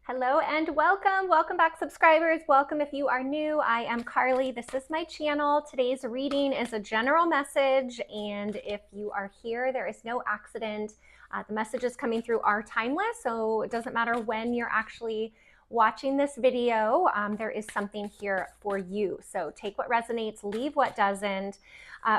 Hello and welcome. Welcome back, subscribers. Welcome if you are new. I am Carly. This is my channel. Today's reading is a general message, and if you are here, there is no accident. The messages coming through are timeless, so it doesn't matter when you're actually watching this video. There is something here for you. So take what resonates, leave what doesn't.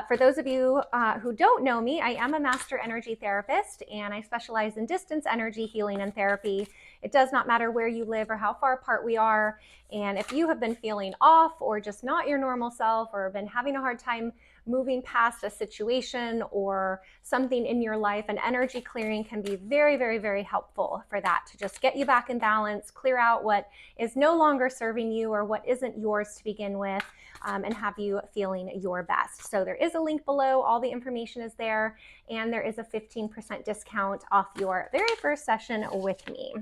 For those of you who don't know me, I am a master energy therapist, and I specialize in distance energy healing and therapy. It does not matter where you live or how far apart we are. And if you have been feeling off or just not your normal self or been having a hard time moving past a situation or something in your life, an energy clearing can be very, very, very helpful for that, to just get you back in balance, clear out what is no longer serving you or what isn't yours to begin with, and have you feeling your best. So there is a link below. All the information is there, and there is a 15% discount off your very first session with me.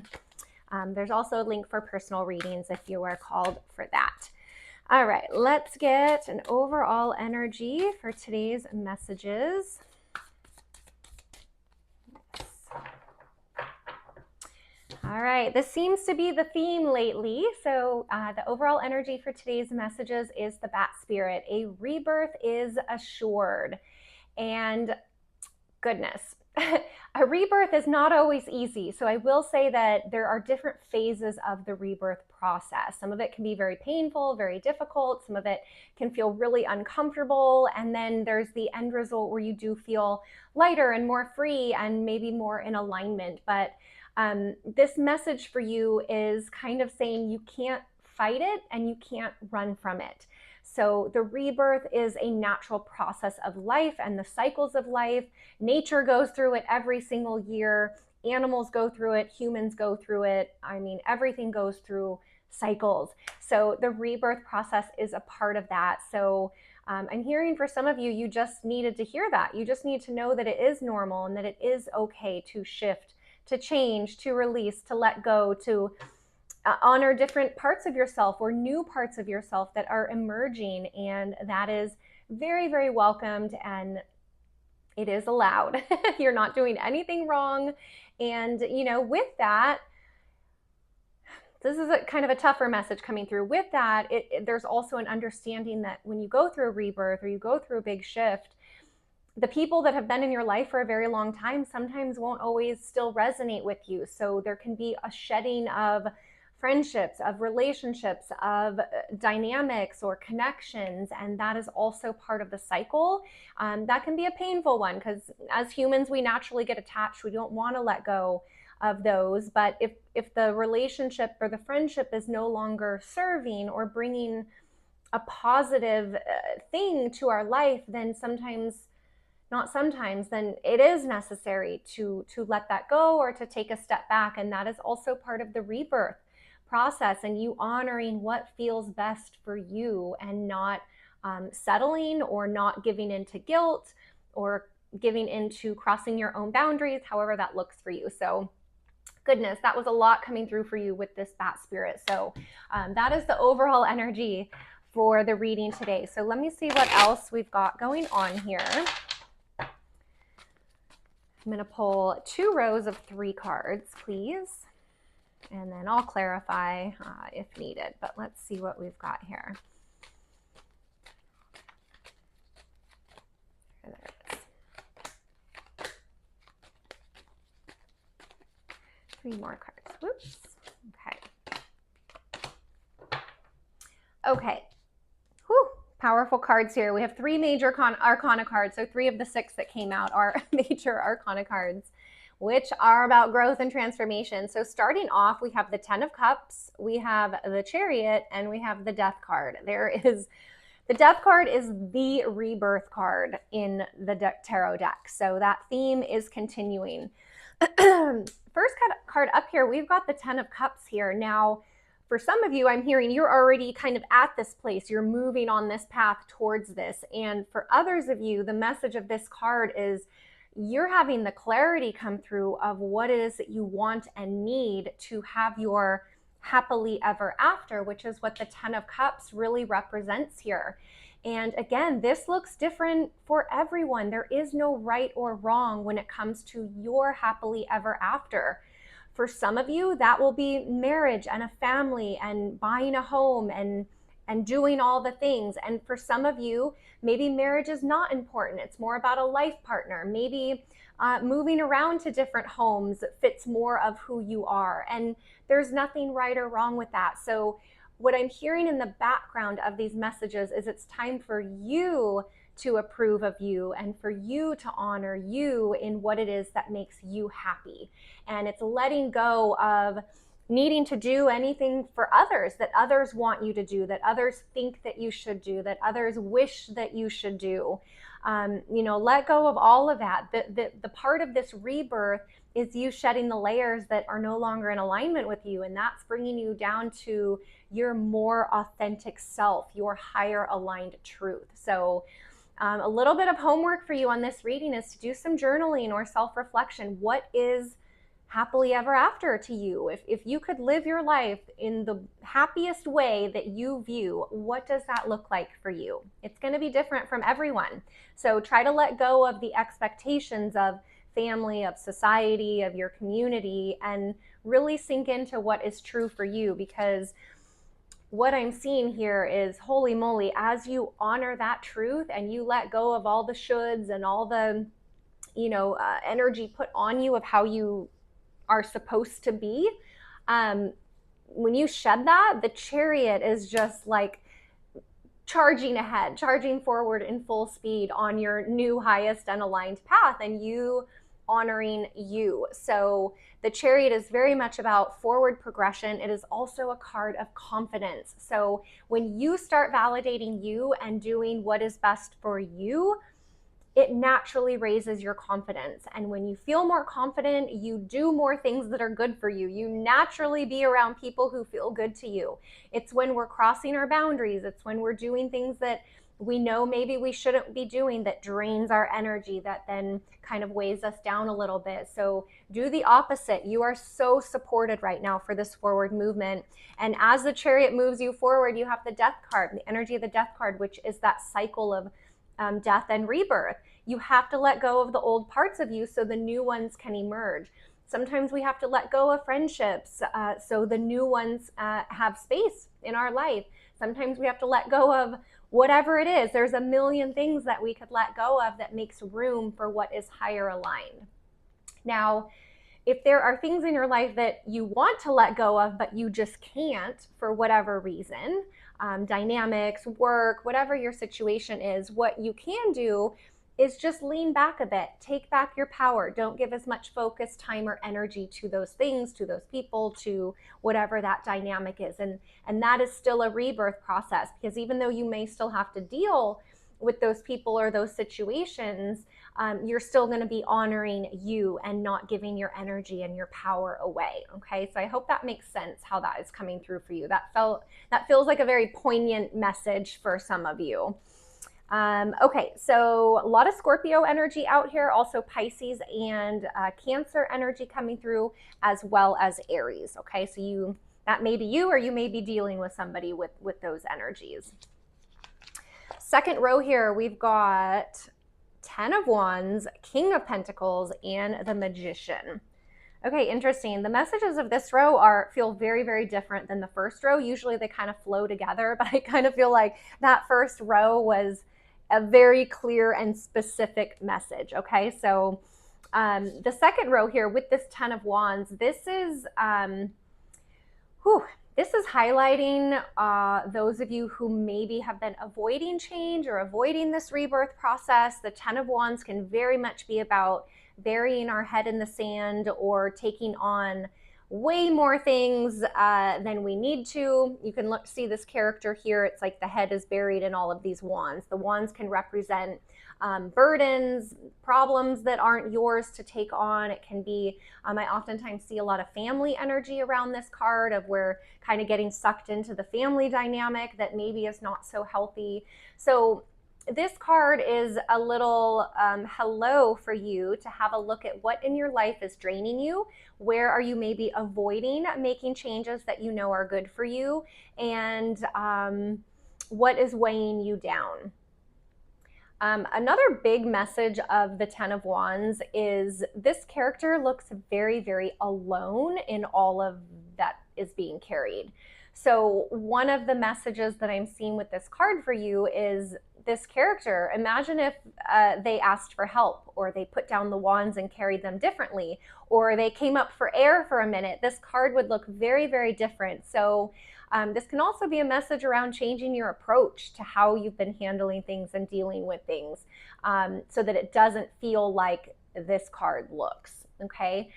There's also a link for personal readings if you are called for that. All right, let's get an overall energy for today's messages. All right, this seems to be the theme lately. So the overall energy for today's messages is the Bat Spirit. A rebirth is assured. And goodness, a rebirth is not always easy. So I will say that there are different phases of the rebirth process. Some of it can be very painful, very difficult. Some of it can feel really uncomfortable. And then there's the end result where you do feel lighter and more free and maybe more in alignment. But this message for you is kind of saying you can't fight it and you can't run from it. So the rebirth is a natural process of life and the cycles of life. Nature goes through it every single year. Animals go through it. Humans go through it. I mean, everything goes through cycles. So the rebirth process is a part of that. So I'm hearing for some of you, you just needed to hear that. You just need to know that it is normal and that it is okay to shift, to change, to release, to let go, to honor different parts of yourself or new parts of yourself that are emerging. And that is very, very welcomed, and it is allowed. You're not doing anything wrong. And, you know, with that, this is a kind of a tougher message coming through. With that, there's also an understanding that when you go through a rebirth or you go through a big shift, the people that have been in your life for a very long time sometimes won't always still resonate with you. So there can be a shedding of friendships, of relationships, of dynamics or connections, and that is also part of the cycle. That can be a painful one because as humans, we naturally get attached. We don't want to let go of those. But if the relationship or the friendship is no longer serving or bringing a positive thing to our life, then then it is necessary to let that go or to take a step back. And that is also part of the rebirth process, and you honoring what feels best for you and not settling or not giving into guilt or giving into crossing your own boundaries, however that looks for you. So goodness, that was a lot coming through for you with this Bat Spirit. So that is the overall energy for the reading today. So let me see what else we've got going on here. I'm going to pull 2 rows of 3 cards, please. And then I'll clarify if needed, but let's see what we've got here. There it is. 3 more cards. Whoops. Okay. Okay. Whew. Powerful cards here. We have 3 major arcana cards. So 3 of the 6 that came out are major arcana cards, which are about growth and transformation. So starting off, we have the 10 of Cups, we have the Chariot, and we have the Death card. The Death card is the rebirth card in the tarot deck. So that theme is continuing. First card up here, we've got the 10 of Cups here. Now, for some of you, I'm hearing you're already kind of at this place. You're moving on this path towards this. And for others of you, the message of this card is you're having the clarity come through of what it is that you want and need to have your happily ever after, which is what the 10 of Cups really represents here. And again, this looks different for everyone. There is no right or wrong when it comes to your happily ever after. For some of you, that will be marriage and a family and buying a home and doing all the things. And for some of you, maybe marriage is not important. It's more about a life partner. Maybe moving around to different homes fits more of who you are. And there's nothing right or wrong with that. So what I'm hearing in the background of these messages is it's time for you to approve of you and for you to honor you in what it is that makes you happy. And it's letting go of needing to do anything for others that others want you to do, that others think that you should do, that others wish that you should do. Let go of all of that. The part of this rebirth is you shedding the layers that are no longer in alignment with you. And that's bringing you down to your more authentic self, your higher aligned truth. So a little bit of homework for you on this reading is to do some journaling or self-reflection. What is happily ever after to you? If you could live your life in the happiest way that you view, what does that look like for you? It's going to be different from everyone. So try to let go of the expectations of family, of society, of your community, and really sink into what is true for you, because what I'm seeing here is, holy moly, as you honor that truth and you let go of all the shoulds and all the, energy put on you of how you are supposed to be, when you shed that, the chariot is just like charging ahead, charging forward in full speed on your new highest and aligned path, and you honoring you. So the chariot is very much about forward progression. It is also a card of confidence. So when you start validating you and doing what is best for you, it naturally raises your confidence. And when you feel more confident, you do more things that are good for you. You naturally be around people who feel good to you. It's when we're crossing our boundaries. It's when we're doing things that we know maybe we shouldn't be doing that drains our energy, that then kind of weighs us down a little bit. So do the opposite. You are so supported right now for this forward movement. And as the chariot moves you forward, you have the death card, the energy of the death card, which is that cycle of death and rebirth. You have to let go of the old parts of you so the new ones can emerge. Sometimes we have to let go of friendships so the new ones have space in our life. Sometimes we have to let go of whatever it is. There's a million things that we could let go of that makes room for what is higher aligned. Now, if there are things in your life that you want to let go of, but you just can't for whatever reason, dynamics, work, whatever your situation is, what you can do is just lean back a bit, take back your power. Don't give as much focus, time, or energy to those things, to those people, to whatever that dynamic is. And that is still a rebirth process, because even though you may still have to deal with those people or those situations, you're still going to be honoring you and not giving your energy and your power away. Okay, so I hope that makes sense how that is coming through for you. That feels like a very poignant message for some of you. Okay, so a lot of Scorpio energy out here, also Pisces and Cancer energy coming through, as well as Aries. Okay, so that may be you, or you may be dealing with somebody with those energies. Second row here, we've got 10 of Wands, King of Pentacles, and the Magician. Okay, interesting. The messages of this row feel very, very different than the first row. Usually they kind of flow together, but I kind of feel like that first row was a very clear and specific message. Okay, so the second row here with this 10 of Wands, this is highlighting those of you who maybe have been avoiding change or avoiding this rebirth process. The 10 of Wands can very much be about burying our head in the sand or taking on way more things than we need to. You can see this character here. It's like the head is buried in all of these wands. The wands can represent burdens, problems that aren't yours to take on. It can be, I oftentimes see a lot of family energy around this card, of where kind of getting sucked into the family dynamic that maybe is not so healthy. So this card is a little hello for you to have a look at what in your life is draining you. Where are you maybe avoiding making changes that you know are good for you? And what is weighing you down? Another big message of the Ten of Wands is this character looks very, very alone in all of that is being carried. So one of the messages that I'm seeing with this card for you is this character. Imagine if they asked for help, or they put down the wands and carried them differently, or they came up for air for a minute. This card would look very, very different. So this can also be a message around changing your approach to how you've been handling things and dealing with things, so that it doesn't feel like this card looks. Okay,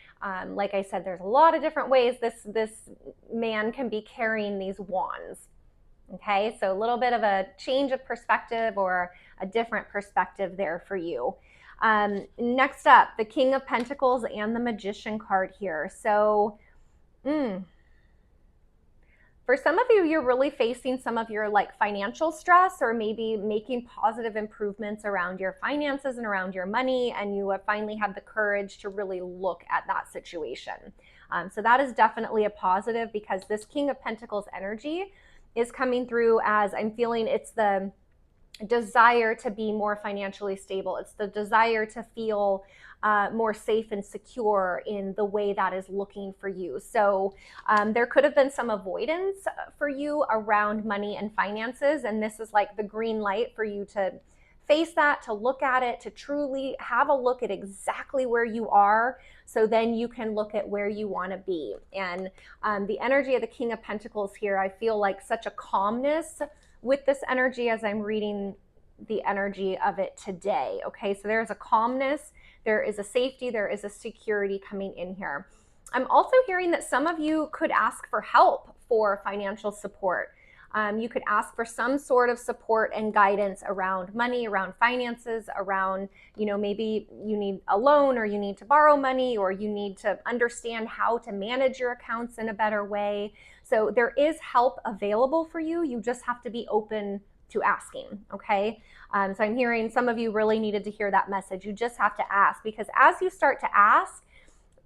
like I said, there's a lot of different ways this man can be carrying these wands. Okay, so a little bit of a change of perspective or a different perspective there for you. Next up, the King of Pentacles and the Magician card here. So, for some of you, you're really facing some of your like financial stress, or maybe making positive improvements around your finances and around your money, and you have finally had the courage to really look at that situation. So that is definitely a positive, because this King of Pentacles energy is coming through as, I'm feeling it's the desire to be more financially stable. It's the desire to feel more safe and secure in the way that is looking for you. So there could have been some avoidance for you around money and finances, and this is like the green light for you to face that, to look at it, to truly have a look at exactly where you are, so then you can look at where you want to be. And the energy of the King of Pentacles here, I feel like such a calmness with this energy as I'm reading the energy of it today. Okay, so there's a calmness, there is a safety, there is a security coming in here. I'm also hearing that some of you could ask for help for financial support. You could ask for some sort of support and guidance around money, around finances, around, maybe you need a loan, or you need to borrow money, or you need to understand how to manage your accounts in a better way. So there is help available for you. You just have to be open to asking, okay? So I'm hearing some of you really needed to hear that message. You just have to ask, because as you start to ask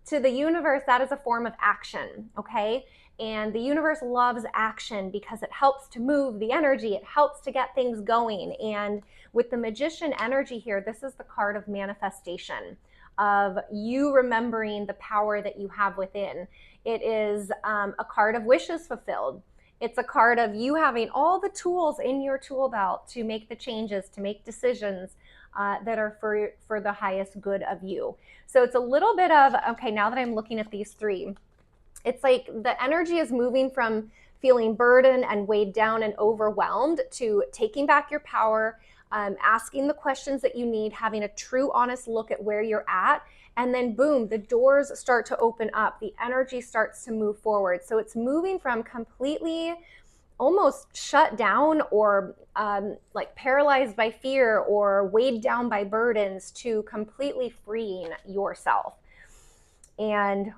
to the universe, that is a form of action, okay? And the universe loves action because it helps to move the energy. It helps to get things going. And with the Magician energy here, this is the card of manifestation, of you remembering the power that you have within. It is a card of wishes fulfilled. It's a card of you having all the tools in your tool belt to make the changes, to make decisions that are for the highest good of you. So it's a little bit of, okay, now that I'm looking at these three, it's like the energy is moving from feeling burdened and weighed down and overwhelmed to taking back your power, asking the questions that you need, having a true, honest look at where you're at. And then boom, the doors start to open up. The energy starts to move forward. So it's moving from completely almost shut down, or like paralyzed by fear, or weighed down by burdens, to completely freeing yourself. And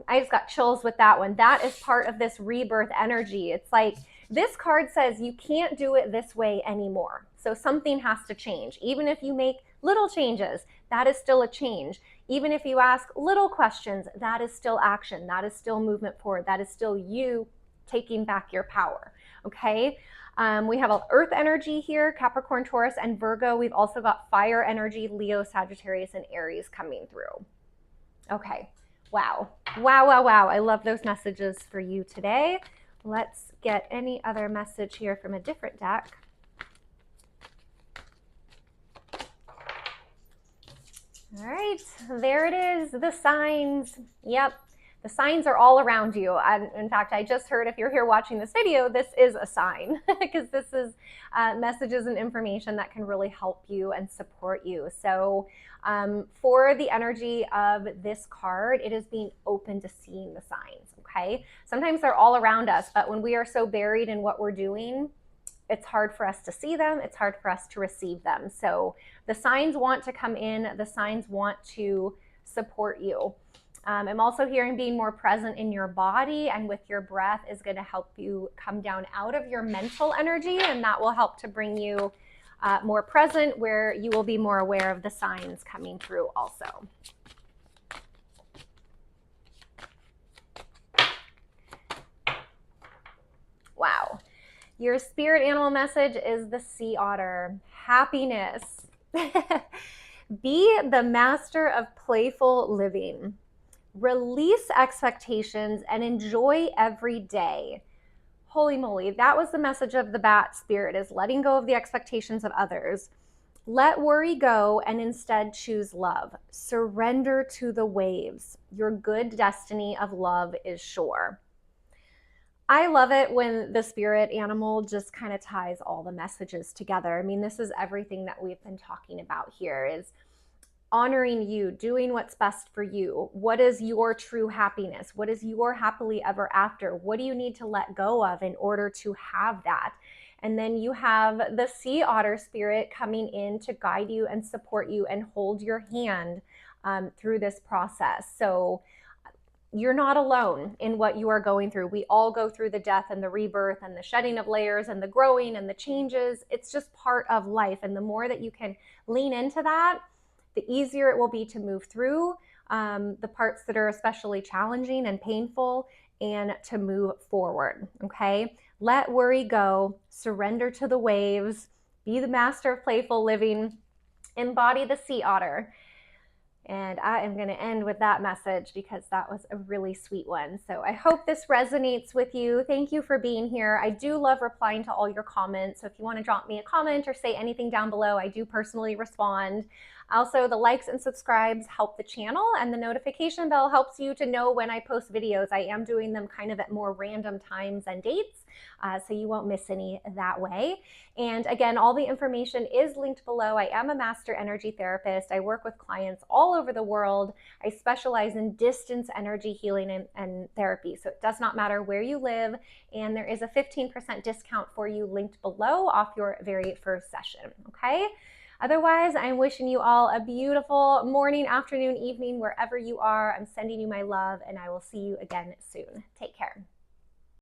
I just got chills with that one. That is part of this rebirth energy. It's like this card says you can't do it this way anymore. So something has to change. Even if you make little changes, that is still a change. Even if you ask little questions, that is still action. That is still movement forward. That is still you taking back your power. Okay. We have an earth energy here, Capricorn, Taurus, and Virgo. We've also got fire energy, Leo, Sagittarius, and Aries coming through. Okay. Wow. Wow, wow, wow. I love those messages for you today. Let's get any other message here from a different deck. All right, there it is, the signs. Yep, the signs are all around you. In fact, I just heard, if you're here watching this video, this is a sign, because this is messages and information that can really help you and support you. So for the energy of this card, it is being open to seeing the signs, okay? Sometimes they're all around us, but when we are so buried in what we're doing, it's hard for us to see them. It's hard for us to receive them. So the signs want to come in. The signs want to support you. I'm also hearing being more present in your body and with your breath is going to help you come down out of your mental energy, and that will help to bring you more present, where you will be more aware of the signs coming through also. Wow. Your spirit animal message is the sea otter. Happiness. Be the master of playful living. Release expectations and enjoy every day. Holy moly, that was the message of the bat spirit, is letting go of the expectations of others. Let worry go and instead choose love. Surrender to the waves. Your good destiny of love is sure. I love it when the spirit animal just kind of ties all the messages together. I mean, this is everything that we've been talking about here, is honoring you, doing what's best for you. What is your true happiness? What is your happily ever after? What do you need to let go of in order to have that? And then you have the sea otter spirit coming in to guide you and support you and hold your hand through this process. So you're not alone in what you are going through. We all go through the death and the rebirth and the shedding of layers and the growing and the changes. It's just part of life. And the more that you can lean into that, the easier it will be to move through the parts that are especially challenging and painful, and to move forward, okay? Let worry go, surrender to the waves, be the master of playful living, embody the sea otter. And I am going to end with that message because that was a really sweet one. So I hope this resonates with you. Thank you for being here. I do love replying to all your comments. So if you want to drop me a comment or say anything down below, I do personally respond. Also, the likes and subscribes help the channel, and the notification bell helps you to know when I post videos. I am doing them kind of at more random times and dates, so you won't miss any that way. And again, all the information is linked below. I am a master energy therapist. I work with clients all over the world. I specialize in distance energy healing and therapy, so it does not matter where you live, and there is a 15% discount for you linked below off your very first session, okay? Otherwise, I'm wishing you all a beautiful morning, afternoon, evening, wherever you are. I'm sending you my love, and I will see you again soon. Take care.